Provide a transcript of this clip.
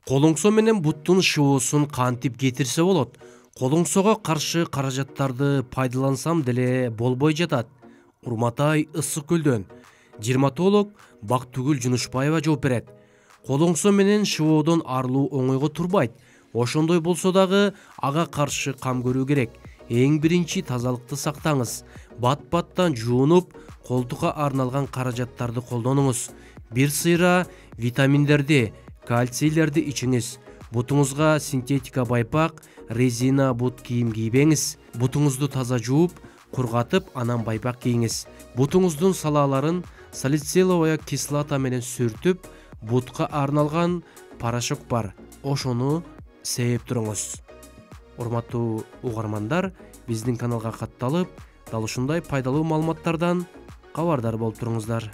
Колоңсо менен буттун шоосун кантип кетирсе болот? Колоңсого каршы каражаттарды пайдалансам деле болбой жатат. Урматай Ысык көлдөн дерматолог Бактүгүл Жунушбаева жооп берет. Колоңсо менен шоодон арылуу оңойго турбайт. Ошондой болсо дагы ага каршы кам көрүү керек. Эң биринчи тазалыкты сактаңыз. Бат-баттан жуунуп, колтукка арналган каражаттарды колдонуңуз. Бир сыйра витаминдерди, кальцийлерди ичиңиз. Бутуңузга синтетика байпак, резина бут кийим кийбеңиз. Бутуңузду таза жууп, кургатып, анан байпак кийиңиз. Бутуңуздун салааларын салициловая кислота менен сүртүп, бутка арналган порошок бар. Ошону сээп туруңуз. Урматтуу угармандар, биздин каналга катталып, дал ушундай пайдалуу маалыматтардан кабардар болуп туруңуздар.